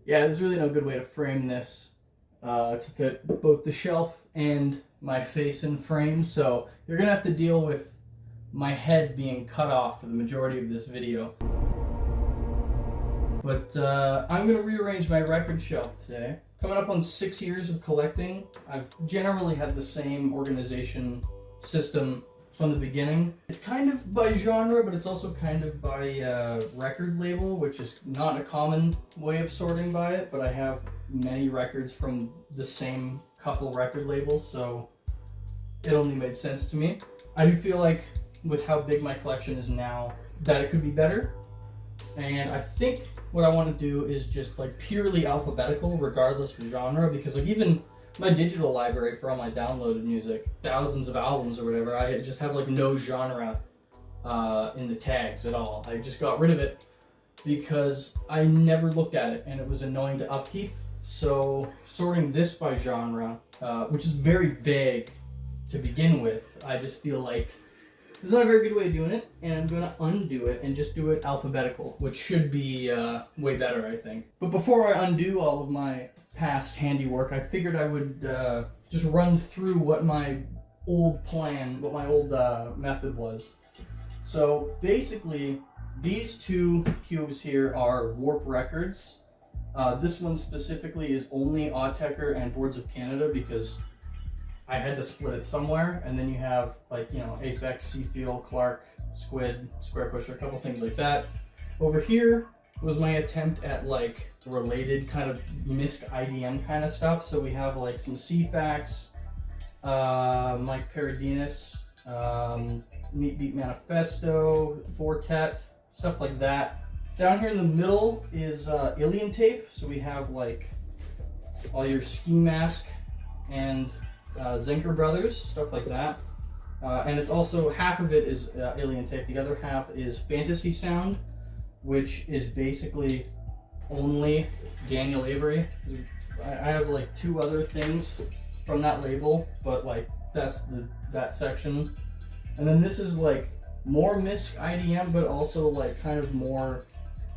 Yeah, there's really no good way to frame this to fit both the shelf and my face in frame, so you're gonna have to deal with my head being cut off for the majority of this video. But I'm gonna rearrange my record shelf today. Coming up on 6 years of collecting, I've generally had the same organization system from the beginning. It's kind of by genre, but it's also kind of by record label, which is not a common way of sorting by it, but I have many records from the same couple record labels, so it only made sense to me. I do feel like with how big my collection is now, that it could be better. And I think what I want to do is just like purely alphabetical, regardless of genre, because like even my digital library for all my downloaded music, thousands of albums or whatever, I just have like no genre in the tags at all. I just got rid of it because I never looked at it and it was annoying to upkeep. So sorting this by genre, which is very vague to begin with, I just feel like this is not a very good way of doing it, and I'm going to undo it and just do it alphabetical, which should be way better, I think. But before I undo all of my past handiwork, I figured I would just run through what my old plan, what my old method was. So basically, these two cubes here are Warp Records. This one specifically is only Autechre and Boards of Canada because I had to split it somewhere, and then you have like, you know, Apex, Seafield, Clark, Squid, Square Pusher, a couple things like that. Over here was my attempt at like related kind of MISC IDM kind of stuff. So we have like some CFAX, Mike Paradinas, Meat Beat Manifesto, Fortet, stuff like that. Down here in the middle is Alien Tape. So we have like all your Ski Mask and Zinker Brothers, stuff like that. And it's also, half of it is Alien Tape, the other half is Fantasy Sound, which is basically only Daniel Avery. I have like two other things from that label, but like that's that section. And then this is like more MISC IDM, but also like kind of more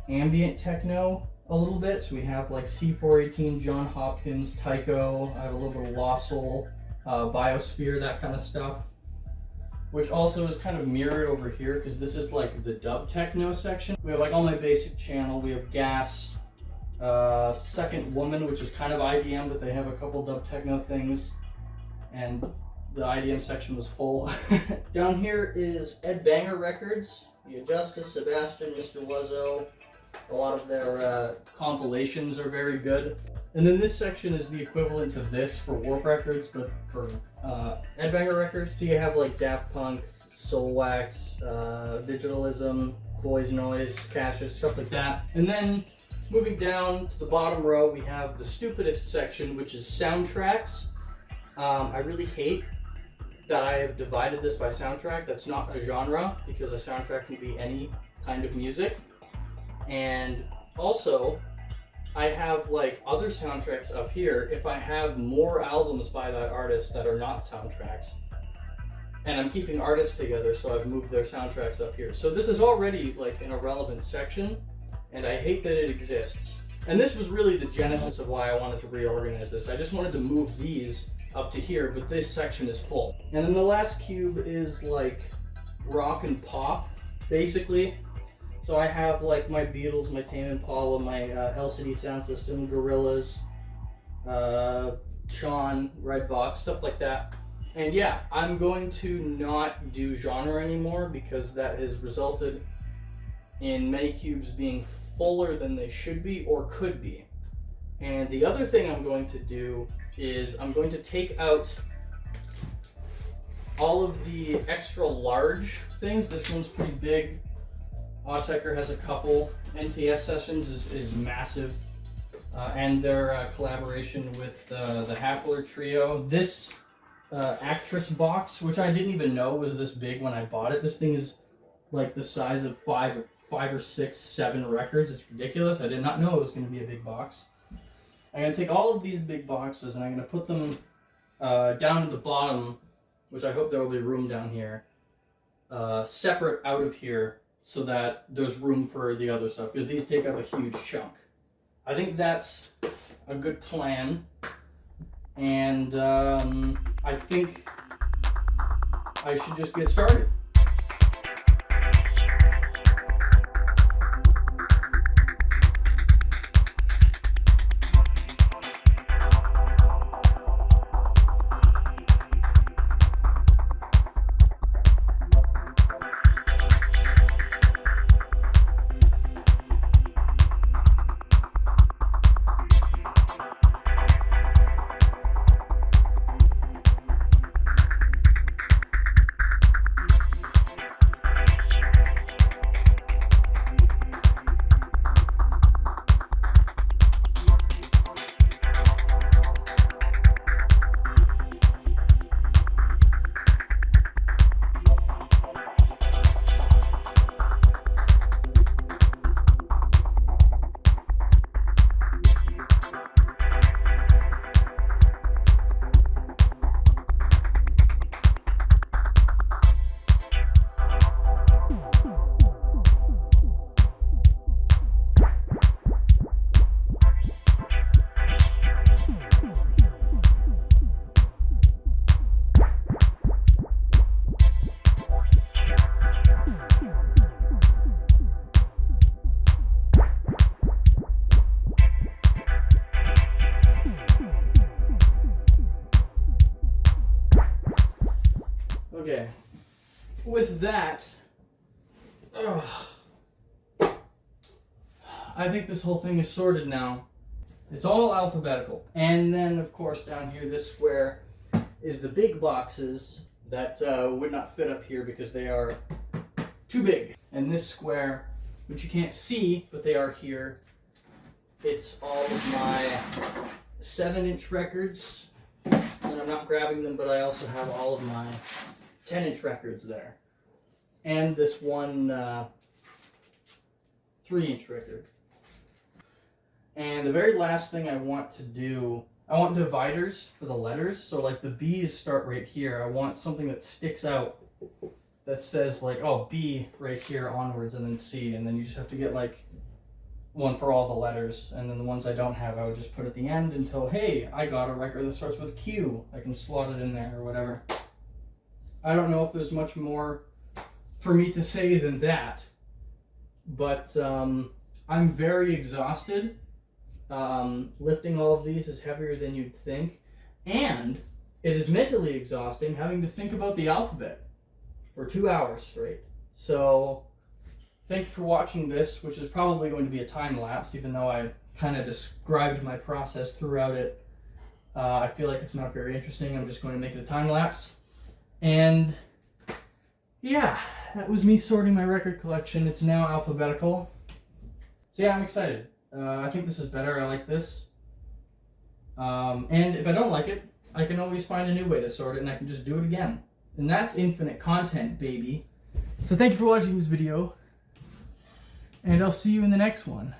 ambient techno a little bit. So we have like C418, John Hopkins, Tycho, I have a little bit of Lost Soul, Biosphere, that kind of stuff, which also is kind of mirrored over here because this is like the dub techno section. We have like all my basic channel. We have Gas, Second Woman, which is kind of IDM, but they have a couple dub techno things, and the IDM section was full. Down here is Ed Banger Records, The Justice, Sebastian, Mr. Wuzzo. A lot of their compilations are very good. And then this section is the equivalent to this for Warp Records, but for Ed Banger Records. So you have like Daft Punk, Soulwax, Digitalism, Boys Noise, Cassius, stuff like that. And then moving down to the bottom row, we have the stupidest section, which is soundtracks. I really hate that I have divided this by soundtrack. That's not a genre, because a soundtrack can be any kind of music. And also, I have like other soundtracks up here if I have more albums by that artist that are not soundtracks. And I'm keeping artists together, so I've moved their soundtracks up here. So this is already like an irrelevant section, and I hate that it exists. And this was really the genesis of why I wanted to reorganize this. I just wanted to move these up to here, but this section is full. And then the last cube is like rock and pop, basically. So I have like my Beatles, my Tame Impala, my LCD Sound System, Gorillaz, Sean, Red Vox, stuff like that. And yeah, I'm going to not do genre anymore because that has resulted in many cubes being fuller than they should be or could be. And the other thing I'm going to do is I'm going to take out all of the extra large things. This one's pretty big. Autechre has a couple. NTS Sessions is massive. And their collaboration with the Hafler Trio. This Actress box, which I didn't even know was this big when I bought it. This thing is like the size of five or six, 7 records. It's ridiculous. I did not know it was going to be a big box. I'm going to take all of these big boxes and I'm going to put them down at the bottom, which I hope there will be room down here, separate out of here so that there's room for the other stuff, because these take up a huge chunk. I think that's a good plan. And I think I should just get started. Okay, with that, I think this whole thing is sorted now. It's all alphabetical. And then, of course, down here, this square is the big boxes that would not fit up here because they are too big. And this square, which you can't see, but they are here, it's all of my 7-inch records. And I'm not grabbing them, but I also have all of my 10-inch records there. And this one 3-inch record. And the very last thing I want to do, I want dividers for the letters. So like the B's start right here. I want something that sticks out that says like, oh, B right here onwards and then C. And then you just have to get like one for all the letters. And then the ones I don't have, I would just put at the end until, hey, I got a record that starts with Q. I can slot it in there or whatever. I don't know if there's much more for me to say than that, but I'm very exhausted. Lifting all of these is heavier than you'd think, and it is mentally exhausting having to think about the alphabet for 2 hours straight. So thank you for watching this, which is probably going to be a time lapse, even though I kind of described my process throughout it. I feel like it's not very interesting. I'm just going to make it a time lapse. And yeah, that was me sorting my record collection. It's now alphabetical. So yeah, I'm excited. I think this is better. I like this. And if I don't like it, I can always find a new way to sort it and I can just do it again. And that's infinite content, baby. So thank you for watching this video. And I'll see you in the next one.